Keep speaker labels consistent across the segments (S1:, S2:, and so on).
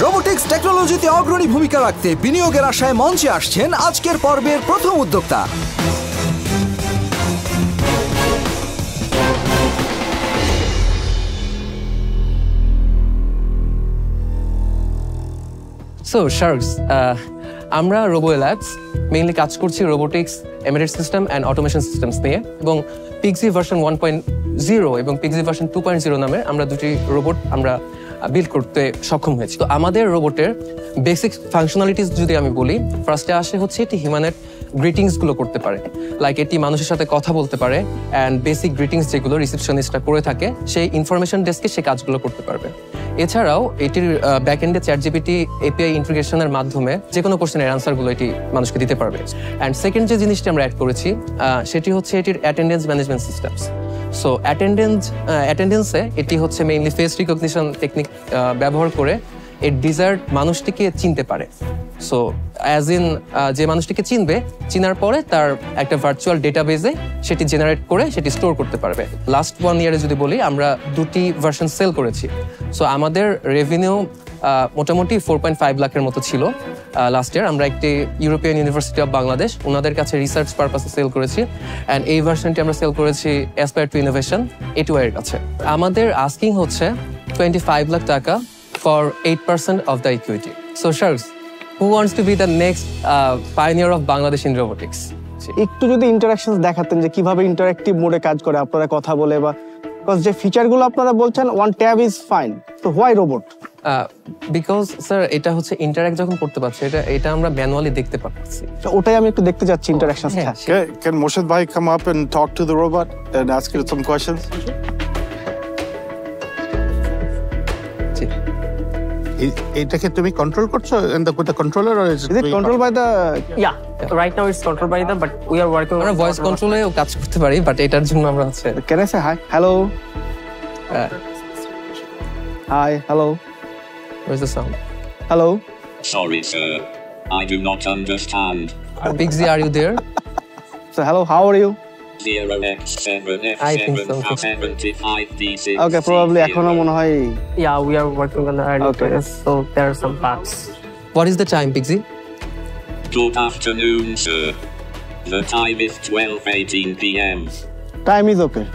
S1: Robotics টেকনোলজিতে অগ্রণী ভূমিকা রাখতে বিনিয়োগের আশায় মঞ্চে আসছেন আজকের পর্বের প্রথম উদ্যোক্তা।
S2: সো শার্কস, আমরা রোবো ল্যাবস মেইনলি কাজ করছি robotics, embedded system and automation systems নিয়ে, এবং পিক্সি ভার্সন 1.0 এবং পিক্সি ভার্সন 2.0 নামে আমরা দুটি রোবট আমরা বিল্ড করতে সক্ষম হয়েছি। তো আমাদের রোবটের বেসিক ফাংশনালিটিস যদি আমি বলি, ফার্স্টে আসে হচ্ছে এটি হিউম্যানের গ্রিটিংসগুলো করতে পারে, লাইক এটি মানুষের সাথে কথা বলতে পারে অ্যান্ড বেসিক গ্রিটিংস যেগুলো রিসেপশনিস্টরা করে থাকে সেই ইনফরমেশন ডেস্কে সে কাজগুলো করতে পারবে। এছাড়াও এটির ব্যাকএন্ডে চ্যাটজিপিটি এপিআই ইন্টিগ্রেশনের মাধ্যমে যে কোনো কোশ্চেনের অ্যান্সারগুলো এটি মানুষকে দিতে পারবে। অ্যান্ড সেকেন্ড যে জিনিসটি আমরা অ্যাড করেছি সেটি হচ্ছে এটির অ্যাটেন্ডেন্স ম্যানেজমেন্ট সিস্টেমস। সো অ্যাটেন্ডেন্সে এটি হচ্ছে মেইনলি ফেস রিকগনিশন টেকনিক ব্যবহার করে এর ডিজায়ার্ড মানুষটিকে চিনতে পারে। সো অ্যাজ ইন যে মানুষটিকে চিনার পরে তার একটা ভার্চুয়াল ডেটাবেজে সেটি জেনারেট করে সেটি স্টোর করতে পারবে। লাস্ট 1 ইয়ারে যদি বলি, আমরা দুটি ভার্সন সেল করেছি। সো আমাদের রেভিনিউ মোটামুটি 4.5 লাখের মতো ছিল লাস্ট ইয়ার। আমরা একটি ইউরোপিয়ান ইউনিভার্সিটি অফ বাংলাদেশ ওনাদের কাছে রিসার্চ পারপাসে সেল করেছি, অ্যান্ড এই ভার্সনটি আমরা সেল করেছি অ্যাসপায়ার টু ইনোভেশন এর কাছে। আমাদের আস্কিং হচ্ছে 25 লাখ টাকা for 8% of the equity. So Sharks, who wants to be the next pioneer of Bangladesh in robotics?
S3: একটু যদি ইন্টারাকশনস দেখাতেন যে কিভাবে ইন্টারঅ্যাক্টিভ মোডে কাজ করে, আপনারা কথা বলে, বা বিকজ যে ফিচারগুলো আপনারা বলছেন ওয়ান ট্যাব ইজ ফাইন, তো হোয়াই রোবট?
S2: বিকজ স্যার এটা হচ্ছে ইন্টারঅ্যাক্ট যখন করতে পারছি, এটা আমরা ম্যানুয়ালি দেখতে পাচ্ছি।
S3: তো ওটাই আমি একটু দেখতে যাচ্ছি interactions.
S4: Can Moshad bhai come up and talk to the robot and ask it some questions? এটাকে তুমি কন্ট্রোল করছো with the controller or is
S3: it controlled by the
S5: right now it's controlled by the, but we are working
S2: আমরা voice কন্ট্রোলেও কাজ করতে পারি, but এটার জন্য আমরা হচ্ছে
S3: can I say hi hello hi hello
S2: where's the sound
S3: hello
S6: sorry sir, I do not understand.
S2: Bigzy, are you there?
S3: So hello, how are you?
S6: 0x7F75D6.
S3: Okay, probably এখনো মনে হয়
S5: we are working on the early so there are some bugs.
S2: What is the time, Bigzy?
S6: Good afternoon sir, the time is 12:18 p.m.
S3: Time is okay.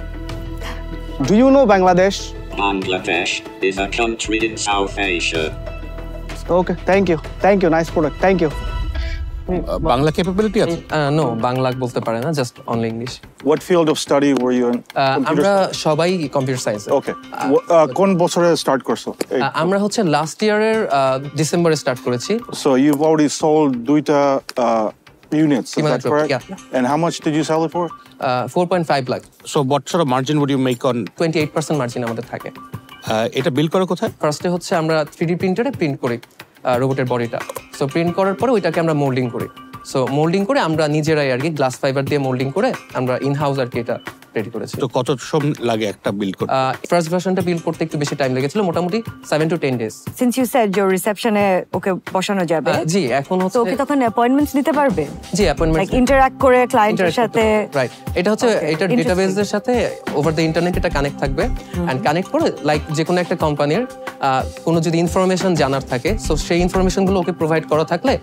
S3: Do you know Bangladesh?
S6: Bangladesh is a country in South Asia.
S3: Okay, thank you, nice product, thank you.
S4: Bangla capability আছে?
S2: No, Bangla বলতে পারে না, just only English.
S4: What field of study were you in?
S2: আমরা সবাই computer science.
S4: ওকে, কোন বছরে start করছো?
S2: আমরা হচ্ছে লাস্ট ইয়ারের ডিসেম্বরে স্টার্ট করেছি।
S4: So you've already sold দুইটা units, is that correct?
S2: Yeah.
S4: And how much did you sell it for?
S2: 4.5 lakh.
S7: So what sort of margin would you make on?
S2: 28% margin আমাদের থাকে।
S7: এটা বিল করা কোথায়?
S2: ফার্স্টে হচ্ছে আমরা 3D প্রিন্টারে প্রিন্ট করি রোবটের বডিটা। সো প্রিন্ট করার পরে ওইটাকে আমরা মোল্ডিং করি। সো মোল্ডিং করে আমরা নিজেরাই আর কি গ্লাস ফাইবার দিয়ে মোল্ডিং করে আমরা ইন হাউস আর কি এটা রেডি করেছি।
S7: তো কত সময় লাগে একটা বিল্ড করতে?
S2: ফার্স্ট ভার্সনটা বিল্ড করতে একটু বেশি টাইম লেগেছিল, মোটামুটি 7 to 10 days.
S8: Since you said your রিসেপশনে ওকে বসানো যাবে,
S2: জি এখন হচ্ছে
S8: তো ওকে তখন অ্যাপয়েন্টমেন্টস নিতে পারবে?
S2: জি, অ্যাপয়েন্টমেন্ট
S8: লাইক ইন্টারঅ্যাক্ট করে ক্লায়েন্টের সাথে,
S2: রাইট। এটা হচ্ছে এটা ডেটাবেজের সাথে ওভার দ্য ইন্টারনেট এটা কানেক্ট থাকবে, এন্ড কানেক্ট করে লাইক যে কোনো একটা কোম্পানির কোনো যদি ইনফরমেশন জানার থাকে, সো সেই ইনফরমেশনগুলো ওকে প্রোভাইড করা থাকলে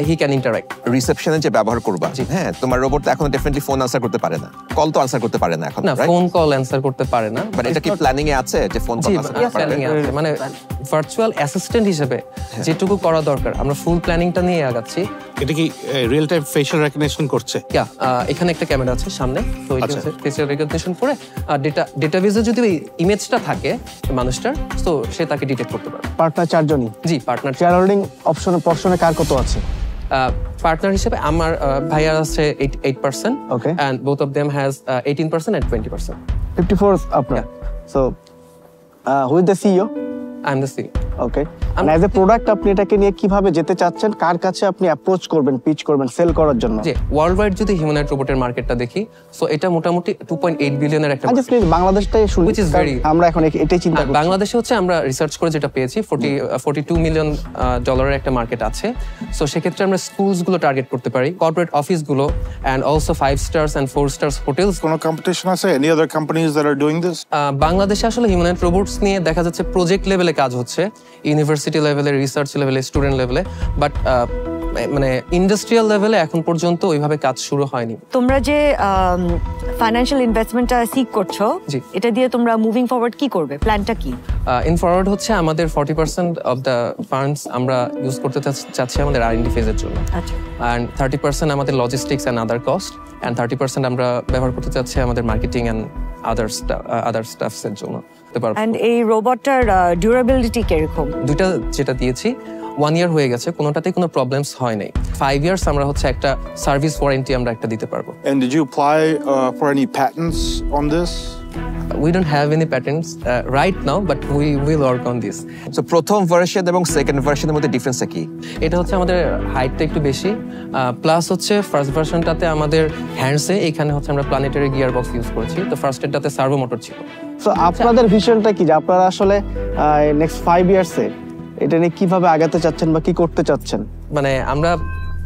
S2: হি ক্যান ইন্টারঅ্যাক্ট।
S9: রিসেপশনে যে ব্যবহার করবা, হ্যাঁ, তোমার রোবট তো এখন ডেফিনেটলি ফোন আনসার করতে পারে না, কল তো আনসার করতে পারে না এখন,
S2: না ফোন কল অ্যানসার করতে পারে না।
S9: বাট এটা কি প্ল্যানিং এ আছে যে ফোন কল আনসার করতে পারবে?
S2: মানে ভার্চুয়াল অ্যাসিস্ট্যান্ট হিসেবে যেটুকু করা দরকার আমরা ফুল প্ল্যানিংটা নিয়ে আগাচ্ছি।
S7: এটা কি রিয়েল টাইম ফেশিয়াল রিকগনিশন করছে?
S2: এখানে একটা ক্যামেরা আছে সামনে, তো এটা ফেশিয়াল রিকগনিশন করে ডেটাবেজে যদি ওই ইমেজটা থাকে মানুষটার, তো সে তাকে ডিটেক্ট করতে পারবে।
S3: পার্টনার 4 জনই?
S2: জি, পার্টনার।
S3: শেয়ার হোল্ডিং অপশনে কার কত আছে?
S2: পার্টনার হিসেবে আমার ভাইয়া আছে 8%,
S3: okay,
S2: and both of them has 18% and 20%.
S3: 54 আপনার। So who is the CEO?
S2: I'm the CEO.
S3: Okay, and as a product আপনি এটাকে নিয়ে কিভাবে যেতে চাচ্ছেন, কার কাছে আপনি অ্যাপ্রোচ করবেন, পিচ করবেন সেল করার জন্য?
S2: জি, ওয়ার্ল্ড ওয়াইড যদি হিউম্যানয়েড রোবটের মার্কেটটা দেখি, সো এটা মোটামুটি 2.8 বিলিয়নের একটা
S3: মার্কেট। জাস্ট বাংলাদেশটাই শুনি, আমরা এখন এটাই চিন্তা করছি।
S2: বাংলাদেশে হচ্ছে আমরা রিসার্চ করে যেটা পেয়েছি 42 মিলিয়ন ডলারের একটা মার্কেট আছে। সো সেক্ষেত্রে আমরা স্কুলস গুলো টার্গেট করতে পারি, কর্পোরেট অফিস গুলো, and also 5 stars and 4 stars hotels.
S4: কোনো কম্পিটিশন আছে? Any other companies that are doing this?
S2: বাংলাদেশে আসলে হিউম্যানয়েড রোবটস নিয়ে দেখা যাচ্ছে প্রজেক্ট লেভেলে কাজ হচ্ছে, ইউনিভার্সিটি ইউনিভার্সিটি লেভেলে, রিসার্চ লেভেলে, স্টুডেন্ট লেভেলে, বাট মানে ইন্ডাস্ট্রিয়াল লেভেলে এখন পর্যন্ত ওইভাবে কাজ শুরু হয়নি।
S8: তোমরা যে ফাইন্যান্সিয়াল ইনভেস্টমেন্টটা সিক করছো, এটা দিয়ে তোমরা মুভিং ফরওয়ার্ড কি করবে? প্ল্যানটা কি?
S2: ইন ফরওয়ার্ড হচ্ছে আমাদের 40% অফ দ্য ফান্ডস আমরা ইউজ করতে চাচ্ছি আমাদের R&D ফেজের জন্য, অ্যান্ড 30% আমাদের logistics and other cost, and 30% আমরা ব্যবহার করতে চাচ্ছি আমাদের মার্কেটিং অ্যান্ড আদার স্টাফসের জন্য।
S8: এন্ড এই রোবটটার ডিউরেবিলিটি কিরকম?
S2: দুইটা যেটা দিয়েছি 1 year হয়ে গেছে, কোনোটাতেই কোনো প্রবলেমস হয় নাই। 5 years আমরা হচ্ছে একটা সার্ভিস ওয়ারেন্টি আমরা একটা দিতে পারবো।
S4: And did you apply for any patents on this?
S2: We don't have any patents right now, but we will work on this.
S9: So প্রথম ভার্সন এবং সেকেন্ড ভার্সনের মধ্যে ডিফারেন্সটা কি?
S2: এটা হচ্ছে আমাদের হাইটটা একটু বেশি, প্লাস হচ্ছে ফার্স্ট ভার্সনটাতে আমাদের হ্যান্ডসে এখানে হচ্ছে আমরা প্ল্যানেটারি গিয়ার বক্স ইউজ করেছি, তো ফার্স্ট এরটাতে সার্ভো মোটর ছিল।
S3: সো আপনাদের ভিশনটা কি, যে আপনারা আসলে নেক্সট 5 ইয়ার্সে এটা নিয়ে কিভাবে আগাতে চাচ্ছেন বা কি করতে চাচ্ছেন?
S2: মানে আমরা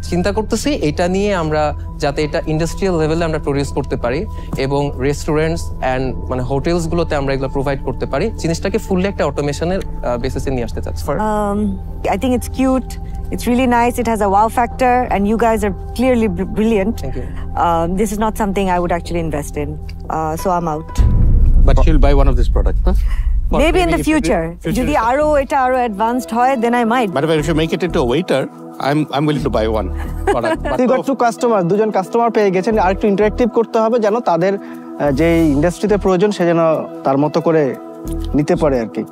S2: চিন্তা করতেছি এটা নিয়ে আমরা যাতে এটা ইন্ডাস্ট্রিয়াল লেভেলে আমরা প্রডিউস করতে পারি এবং রেস্টুরেন্টস এন্ড মানে হোটেলস গুলোতে আমরা এগুলো প্রোভাইড করতে পারি, জিনিসটাকে ফুললি একটা অটোমেশনের বেসিসে নিয়ে আসতে চাচ্ছি।
S8: I think it's cute, it's really nice, it has a wow factor, and you guys are clearly brilliant.
S2: Thank you.
S8: This is not something I would actually invest in, so I'm out.
S7: But she'll buy one of these products, huh?
S8: Maybe in the future. যদি আরো এটা আরো advanced হয়, then I might.
S7: But if you make it into a waiter, I'm willing to buy one product.
S3: You got 2 customer, দুজন customer পেয়ে গেছেন, আর একটু interactive করতে হবে যেন তাদের যে ইন্ডাস্ট্রিতে প্রয়োজন সে যেন তার মতো করে নিতে পারে আর কি।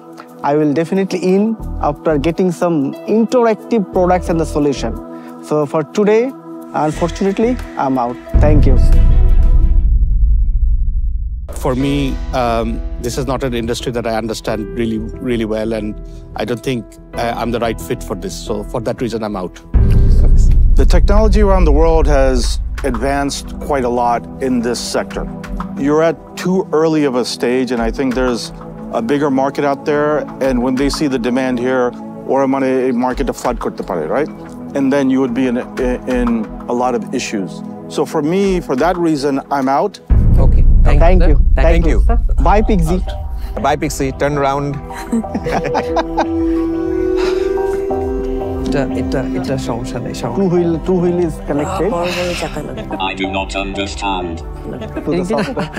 S3: I will definitely in after getting some interactive products and the solution. So for today, unfortunately, I'm out. Thank you.
S7: For me, this is not an industry that I understand really well, and I don't think I'm the right fit for this. So for that reason, I'm out.
S4: The technology around the world has advanced quite a lot in this sector. You're at too early of a stage, and I think there's a bigger market out there, and when they see the demand here, or I'm on a market to flood korte pare, right? And then you would be in a lot of issues. So for me, for that reason, I'm out.
S2: Okay.
S3: Thank you.
S9: Thank you.
S3: Bye, Pixie.
S9: Bye, Pixie. Turn around.
S2: এটা সমস্যা নেই,
S3: Two wheel is connected.
S6: I do not understand.
S3: To the software.